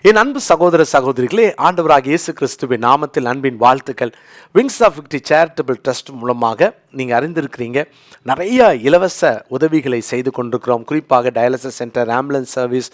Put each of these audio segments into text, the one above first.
என் அன்பு சகோதர சகோதரிகளே, ஆண்டவராகிய இயேசு கிறிஸ்துவின் நாமத்தில் அன்பின் வாழ்த்துக்கள். Wings of Victory Charitable Trust மூலமாக நீங்கள் அறிந்திருக்கிறீங்க, நிறைய இலவச உதவிகளை செய்து கொண்டிருக்கிறோம். குறிப்பாக டயாலிசிஸ் சென்டர், ஆம்புலன்ஸ் சர்வீஸ்.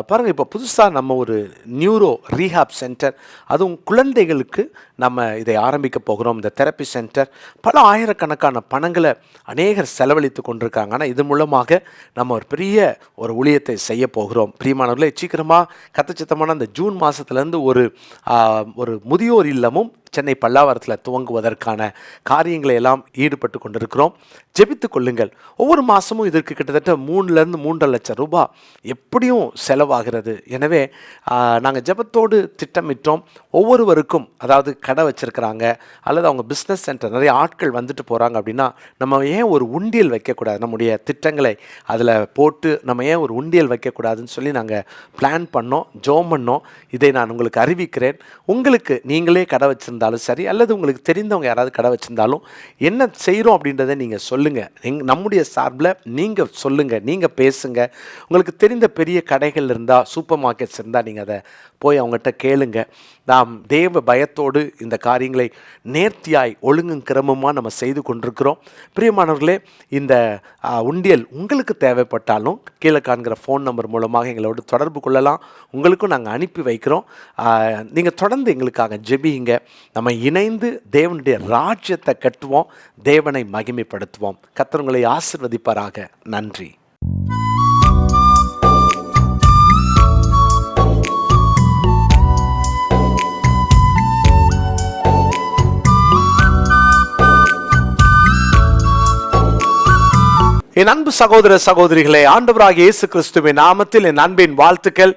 பாருங்கள், இப்போ புதுசாக நம்ம ஒரு நியூரோ ரீஹாப் சென்டர், அதுவும் குழந்தைகளுக்கு நம்ம இதை ஆரம்பிக்க போகிறோம். இந்த தெரப்பி சென்டர் பல ஆயிரக்கணக்கான பணங்களை அநேகர் செலவழித்து கொண்டிருக்காங்க. ஆனால் இது மூலமாக நம்ம ஒரு பெரிய ஒரு ஊழியத்தை செய்ய போகிறோம். பிரியமானவர்களே, சீக்கிரமாக கத்தச்சித்தமான அந்த ஜூன் மாதத்துலேருந்து ஒரு முதியோர் இல்லமும் சென்னை பல்லாவரத்தில் துவங்குவதற்கான காரியங்களை எல்லாம் ஈடுபட்டு கொண்டிருக்கிறோம். ஜெபித்து கொள்ளுங்கள். ஒவ்வொரு மாதமும் இதற்கு கிட்டத்தட்ட 3 to 3.5 லட்சம் ரூபாய் எப்படியும் செலவாகிறது. எனவே நாங்கள் ஜெபத்தோடு திட்டமிட்டோம். ஒவ்வொருவருக்கும், அதாவது கடை வச்சுருக்கிறாங்க அல்லது அவங்க பிஸ்னஸ் சென்டர் நிறைய ஆட்கள் வந்துட்டு போகிறாங்க அப்படின்னா, நம்ம ஏன் ஒரு உண்டியல் வைக்கக்கூடாது? நம்முடைய திட்டங்களை அதில் போட்டு நம்ம ஏன் ஒரு உண்டியல் வைக்கக்கூடாதுன்னு சொல்லி நாங்கள் பிளான் பண்ணோம், ஜெபம் பண்ணோம். இதை நான் உங்களுக்கு அறிவிக்கிறேன். உங்களுக்கு நீங்களே கடை வச்சுருந்தாலும் சரி, அல்லது உங்களுக்கு தெரிந்தவங்க யாராவது கடை வச்சுருந்தாலும் என்ன செய்கிறோம் அப்படின்றத நீங்கள் சொல்லுங்கள். நம்முடைய சார்பில் நீங்கள் சொல்லுங்கள், நீங்கள் பேசுங்க. உங்களுக்கு தெரிந்த பெரிய கடைகள் இருந்தால், சூப்பர் மார்க்கெட்ஸ் இருந்தால் நீங்கள் அதை போய் அவங்ககிட்ட கேளுங்க. நாம் தேவ பயத்தோடு இந்த காரியங்களை நேர்த்தியாய் ஒழுங்கும் கிரமமாக நம்ம செய்து கொண்டிருக்கிறோம். பிரியமானவர்களே, இந்த உண்டியல் உங்களுக்கு தேவைப்பட்டாலும் கீழே காண்கிற ஃபோன் நம்பர் மூலமாக எங்களோடு தொடர்பு கொள்ளலாம். உங்களுக்கும் நாங்கள் அனுப்பி வைக்கிறோம். நீங்கள் தொடர்ந்து எங்களுக்காக ஜெபியுங்க. நம்ம இணைந்து தேவனுடைய ராஜ்யத்தை கட்டுவோம், தேவனை மகிமைப்படுத்துவோம். கர்த்தர் உங்களை ஆசீர்வதிப்பாராக. நன்றி. என் அன்பு சகோதர சகோதரிகளே, ஆண்டவராகிய இயேசு கிறிஸ்துவின் நாமத்தில் என் அன்பின் வாழ்த்துக்கள்.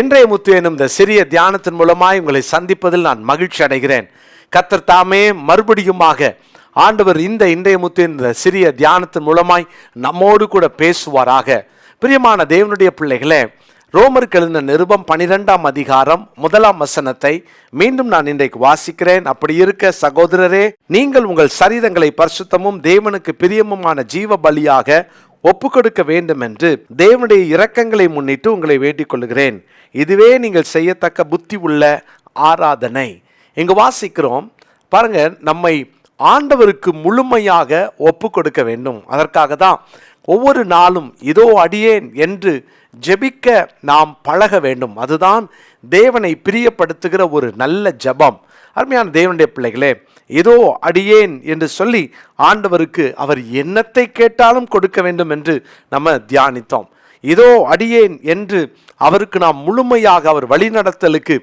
இன்றைய முத்து எனும் இந்த சிறிய தியானத்தின் மூலமாய் உங்களை சந்திப்பதில் நான் மகிழ்ச்சி அடைகிறேன். கர்த்தர் தாமே மறுபடியுமாக ஆண்டவர் இன்றைய முத்து இந்த சிறிய தியானத்தின் மூலமாய் நம்மோடு கூட பேசுவாராக. பிரியமான தேவனுடைய பிள்ளைகளே, ரோமருக்கு எழுதின நிருபம் 12ஆம் அதிகாரம் 1ஆம் வசனத்தை மீண்டும் நான் இன்றைக்கு வாசிக்கிறேன். அப்படி இருக்க சகோதரரே, நீங்கள் உங்கள் சரீரங்களை பரிசுத்தமும் தேவனுக்கு பிரியமுமான ஜீவ பலியாக ஒப்புக்கொடுக்க வேண்டும் என்று தேவனுடைய இரக்கங்களை முன்னிட்டு உங்களை வேண்டிக் கொள்கிறேன். இதுவே நீங்கள் செய்யத்தக்க புத்தி உள்ள ஆராதனை. இங்கு வாசிக்கிறோம் பாருங்க, நம்மை ஆண்டவருக்கு முழுமையாக ஒப்பு கொடுக்க வேண்டும். அதற்காக தான் ஒவ்வொரு நாளும் இதோ அடியேன் என்று ஜெபிக்க நாம் பழக வேண்டும். அதுதான் தேவனை பிரியப்படுத்துகிற ஒரு நல்ல ஜெபம். அருமையான தேவனுடைய பிள்ளைகளே, இதோ அடியேன் என்று சொல்லி ஆண்டவருக்கு அவர் என்னத்தை கேட்டாலும் கொடுக்க வேண்டும் என்று நம்ம தியானித்தோம். இதோ அடியேன் என்று அவருக்கு நாம் முழுமையாக அவர் வழிநடத்தலுக்கு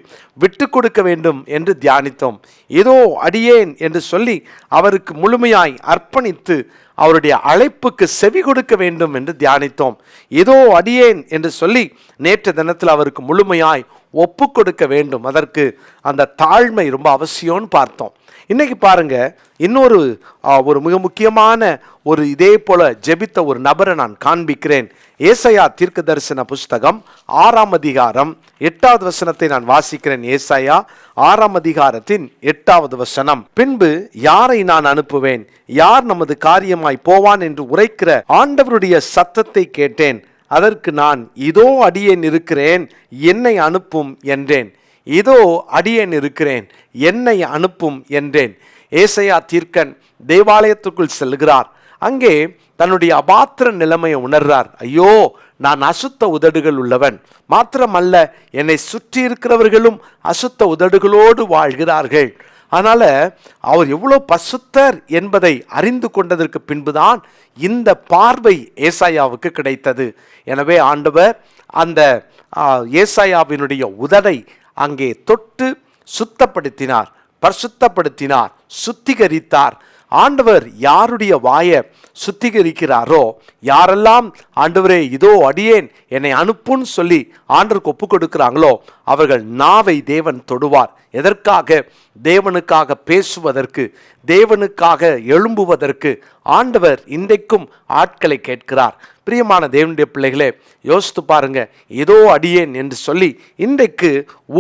விட்டு கொடுக்க வேண்டும் என்று தியானித்தோம். இதோ அடியேன் என்று சொல்லி அவருக்கு முழுமையாய் அர்ப்பணித்து அவருடைய அழைப்புக்கு செவி கொடுக்க வேண்டும் என்று தியானித்தோம். இதோ அடியேன் என்று சொல்லி நேற்று தினத்தில் அவருக்கு முழுமையாய் ஒப்பு கொடுக்க வேண்டும். அதற்கு அந்த தாழ்மை ரொம்ப அவசியம்னு பார்த்தோம். இன்னைக்கு பாருங்க, இன்னொரு மிக முக்கியமான இதே போல ஜெபித்த ஒரு நபரை நான் காண்பிக்கிறேன். ஏசாயா தீர்க்க தரிசன புஸ்தகம் 6ஆம் அதிகாரம் 8வது வசனத்தை நான் வாசிக்கிறேன். ஏசாயா 6ஆம் அதிகாரத்தின் 8வது வசனம். பின்பு யாரை நான் அனுப்புவேன், யார் நமது காரியமாய் போவான் என்று உரைக்கிற ஆண்டவருடைய சத்தத்தை கேட்டேன். அதற்கு நான் இதோ அடியேன் இருக்கிறேன், என்னை அனுப்பும் என்றேன். இதோ அடியேன் இருக்கிறேன், என்னை அனுப்பும் என்றேன். ஏசாயா தீர்க்கன் தேவாலயத்துக்குள் செல்கிறார். அங்கே தன்னுடைய அபாத்திர நிலைமையை உணர்றார். ஐயோ, நான் அசுத்த உதடுகள் உள்ளவன், மாத்திரமல்ல என்னை சுற்றி இருக்கிறவர்களும் அசுத்த உதடுகளோடு வாழ்கிறார்கள். அதனால அவர் எவ்வளோ பசுத்தர் என்பதை அறிந்து கொண்டதற்கு பின்புதான் இந்த பார்வை ஏசாயாவுக்கு கிடைத்தது. எனவே ஆண்டவர் அந்த ஏசாயாவினுடைய உதடை அங்கே தொட்டு சுத்தப்படுத்தினார், பரிசுத்தப்படுத்தினார், சுத்திகரித்தார். ஆண்டவர் யாருடைய வாயை சுத்திகரிக்கிறாரோ, யாரெல்லாம் ஆண்டவரே இதோ அடியேன் என்னை அனுப்புன்னு சொல்லி ஆண்டவருக்கு ஒப்பு கொடுக்கிறாங்களோ அவர்கள் நாவை தேவன் தொடுவார். எதற்காக? தேவனுக்காக பேசுவதற்கு, தேவனுக்காக எழும்புவதற்கு ஆண்டவர் இன்றைக்கும் ஆட்களை கேட்கிறார். பிரியமான தேவனுடைய பிள்ளைகளே, யோசித்து பாருங்க. ஏதோ அடியேன் என்று சொல்லி இன்றைக்கு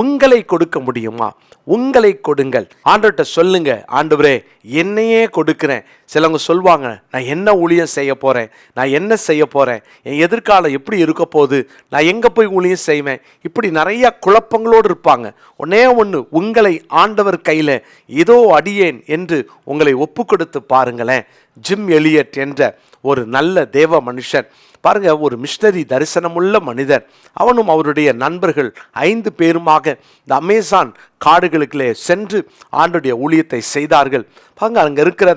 உங்களை கொடுக்க முடியுமா? உங்களை கொடுங்கள். ஆண்டவர்கிட்ட சொல்லுங்க, ஆண்டவரே என்னையே கொடுக்கிறேன். சிலவங்க சொல்லுவாங்க, நான் என்ன ஊழியம் செய்ய போகிறேன், நான் என்ன செய்ய போகிறேன், என் எதிர்காலம் எப்படி இருக்க போகுது, நான் எங்கே போய் ஊழியம் செய்வேன், இப்படி நிறைய குழப்பங்களோடு இருப்பாங்க. ஒன்னே ஒன்று, உங்களை ஆண்டவர் கையில் ஏதோ அடியேன் என்று உங்களை ஒப்பு கொடுத்து பாருங்களேன். ஜிம் எலியட் என்ற ஒரு நல்ல தேவ மனுஷன் பாருங்க, ஒரு மிஷனரி தரிசனமுள்ள மனிதர். அவனும் அவருடைய நண்பர்கள் 5 பேருமாக இந்த அமேசான் காடுகளுக்குள்ளே சென்று ஆண்டுடைய ஊழியத்தை செய்தார்கள். பாருங்க, அங்கே இருக்கிற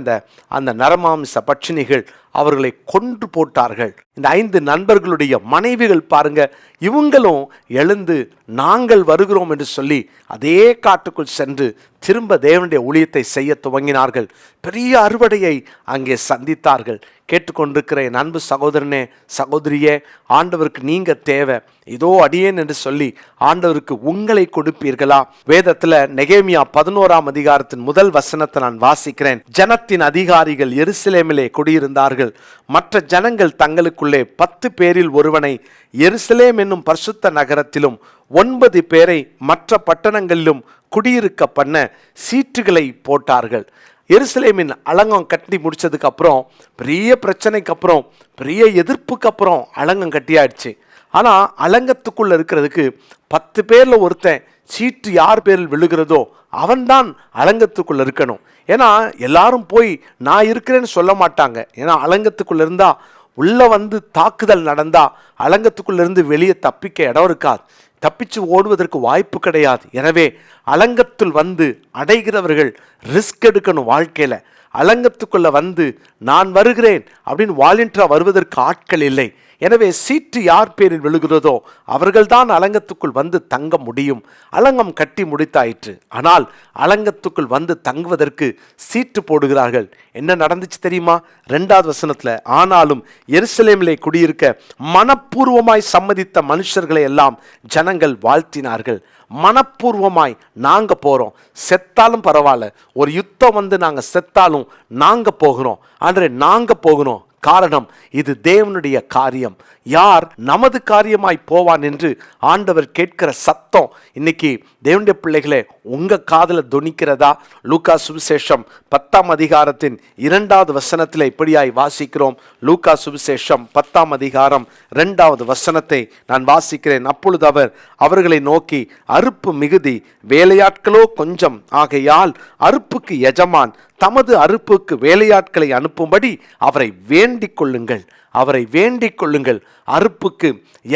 அந்த நரமாமிச பட்சினிகள் அவர்களை கொன்று போட்டார்கள். இந்த 5 நண்பர்களுடைய மனைவிகள் பாருங்க, இவங்களும் எழுந்து நாங்கள் வருகிறோம் என்று சொல்லி அதே காட்டுக்குள் சென்று திரும்ப தேவனுடைய ஊழியத்தை செய்ய துவங்கினார்கள். பெரிய அறுவடையை அங்கே சந்தித்தார்கள். கேட்டுக்கொண்டிருக்கிற என் அன்பு சகோதரனே, சகோதரியே, ஆண்டவருக்கு நீங்க தேவை. இதோ அடியேன் என்று சொல்லி ஆண்டவருக்கு உங்களை கொடுப்பீர்களா? வேதத்துல நெகேமியா 11ஆம் அதிகாரத்தின் முதல் வசனத்தை நான் வாசிக்கிறேன். ஜனத்தின் அதிகாரிகள் எருசலேமிலே குடியிருந்தார்கள். மற்ற ஜனங்கள் தங்களுக்குள்ளே 10 பேரில் ஒருவனை எருசலேம் என்னும் பரிசுத்த நகரத்திலும் 9 பேரை மற்ற பட்டணங்களிலும் குடியிருக்க பண்ண சீட்டுகளை போட்டார்கள். எருசலேமின் அலங்கம் கட்டி முடிச்சதுக்கு அப்புறம், பெரிய பிரச்சனைக்கு அப்புறம், பெரிய எதிர்ப்புக்கு அப்புறம் அலங்கம் கட்டியாயிடுச்சு. ஆனால் அலங்கத்துக்குள்ள இருக்கிறதுக்கு 10 பேர்ல ஒருத்தன் சீட்டு யார் பேரில் விழுகிறதோ அவன்தான் அலங்கத்துக்குள்ள இருக்கணும். ஏன்னா எல்லாரும் போய் நான் இருக்கிறேன்னு சொல்ல மாட்டாங்க. ஏன்னா அலங்கத்துக்குள்ள இருந்தா உள்ள வந்து தாக்குதல் நடந்தா அலங்கத்துக்குள்ள இருந்து வெளியே தப்பிக்க இடம் இருக்காது, தப்பிச்சு ஓடுவதற்கு வாய்ப்பு கிடையாது. எனவே அலங்கத்தில் வந்து அடைகிறவர்கள் ரிஸ்க் எடுக்கணும். வாழ்க்கையில அலங்கத்துக்குள்ள வந்து நான் வருகிறேன் அப்படின்னு வாலண்டியரா வருவதற்கு ஆட்கள் இல்லை. எனவே சீட்டு யார் பேரில் விழுகிறதோ அவர்கள்தான் அலங்கத்துக்குள் வந்து தங்க முடியும். அலங்கம் கட்டி முடித்தாயிற்று. ஆனால் அலங்கத்துக்குள் வந்து தங்குவதற்கு சீட்டு போடுகிறார்கள். என்ன நடந்துச்சு தெரியுமா? 2வது வசனத்துல, ஆனாலும் எருசலேமிலே குடியிருக்க மனப்பூர்வமாய் சம்மதித்த மனுஷர்களை எல்லாம் ஜனங்கள் வாழ்த்தினார்கள். மனப்பூர்வமாய் நாங்க போறோம், செத்தாலும் பரவாயில்ல, ஒரு யுத்தம் வந்து நாங்க செத்தாலும் நாங்க போகிறோம். ஆண்டவரே நாங்க போகிறோம். காரணம், இது தேவனுடைய காரியம். யார் நமது காரியமாய் போவான் என்று ஆண்டவர் கேட்கிற சத்தம் இன்னைக்கு தேவனுடைய பிள்ளைகளே உங்க காதுல தொனிக்கிறதா? லூக்கா சுவிசேஷம் 10ஆம் அதிகாரத்தின் 2வது வசனத்தில் இப்படியாய் வாசிக்கிறோம். லூக்கா சுவிசேஷம் 10ஆம் அதிகாரம் 2வது வசனத்தை நான் வாசிக்கிறேன். அப்பொழுது அவர் அவர்களை நோக்கி, அறுப்பு மிகுதி, வேலையாட்களோ கொஞ்சம். ஆகையால் அறுப்புக்கு எஜமான் தமது அறுப்புக்கு வேலையாட்களை அனுப்பும்படி அவரை வேண்டிக் கொள்ளுங்கள். அவரை வேண்டிக் கொள்ளுங்கள். அறுப்புக்கு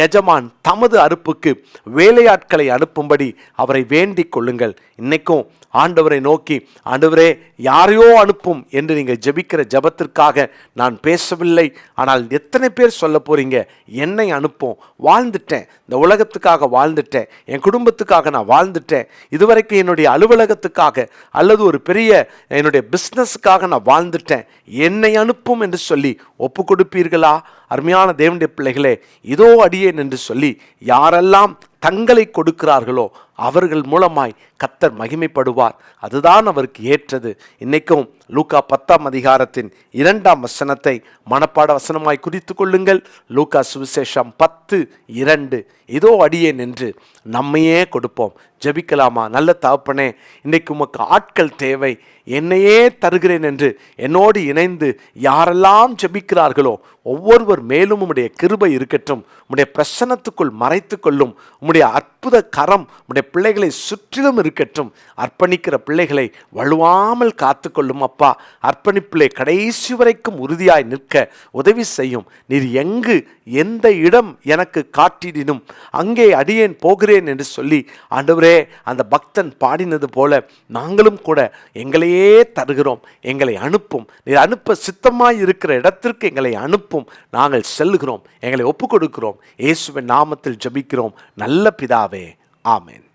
எஜமான் தமது அறுப்புக்கு வேலையாட்களை அனுப்பும்படி அவரை வேண்டிக் கொள்ளுங்கள். இன்னைக்கும் ஆண்டவரை நோக்கி, ஆண்டவரே யாரையோ அனுப்பும் என்று நீங்கள் ஜெபிக்கிற ஜெபத்திற்காக நான் பேசவில்லை. ஆனால் எத்தனை பேர் சொல்ல போறீங்க, என்னை அனுப்பும், வாழ்ந்துட்டேன், இந்த உலகத்துக்காக வாழ்ந்துட்டேன், என் குடும்பத்துக்காக நான் வாழ்ந்துட்டேன், இதுவரைக்கும் என்னுடைய அலுவலகத்துக்காக அல்லது ஒரு பெரிய என்னுடைய பிஸ்னஸுக்காக நான் வாழ்ந்துட்டேன், என்னை அனுப்பும் என்று சொல்லி ஒப்பு கொடுப்பீர்களா? அருமையான தேவனுடைய பிள்ளைகளே, இதோ அடியேன் என்று சொல்லி யாரெல்லாம் தங்களை கொடுக்கிறார்களோ அவர்கள் மூலமாய் கர்த்தர் மகிமைப்படுவார். அதுதான் அவருக்கு ஏற்றது. இன்னைக்கும் லூக்கா 10ஆம் அதிகாரத்தின் 2ஆம் வசனத்தை மனப்பாட வசனமாய் குறித்து கொள்ளுங்கள். லூக்கா சுவிசேஷம் 10:2, இதோ அடியேன் என்று நம்மையே கொடுப்போம். ஜெபிக்கலாமா? நல்ல தகப்பனே, இன்னைக்கு உமக்கு ஆட்கள் தேவை, என்னையே தருகிறேன் என்று என்னோடு இணைந்து யாரெல்லாம் ஜெபிக்கிறார்களோ ஒவ்வொருவர் மேலும் உம்முடைய கிருபை இருக்கட்டும். உம்முடைய பிரசன்னத்துக்குள் மறைத்து கொள்ளும். உம்முடைய அற்புத கரம் உம்முடைய பிள்ளைகளை சுற்றிலும் இருக்கட்டும். அர்ப்பணிக்கிற பிள்ளைகளை வலுவாமல் காத்து கொள்ளும் அப்பா. அர்ப்பணிப்பிலே கடைசி வரைக்கும் உறுதியாய் நிற்க உதவி செய்யும். நீர் எங்கு எந்த இடம் எனக்கு காட்டிடினும் அங்கே அடியேன் போகிறேன் என்று சொல்லி ஆண்டவரே அந்த பக்தன் பாடினது போல நாங்களும் கூட எங்களையே தருகிறோம். எங்களை அனுப்பும். நீர் அனுப்ப சித்தமாய் இருக்கிற இடத்திற்கு எங்களை அனுப்பும். நாங்கள் செல்லுகிறோம். எங்களை ஒப்பு கொடுக்கிறோம். இயேசுவின் நாமத்தில் ஜெபிக்கிறோம் நல்ல பிதாவே, ஆமென்.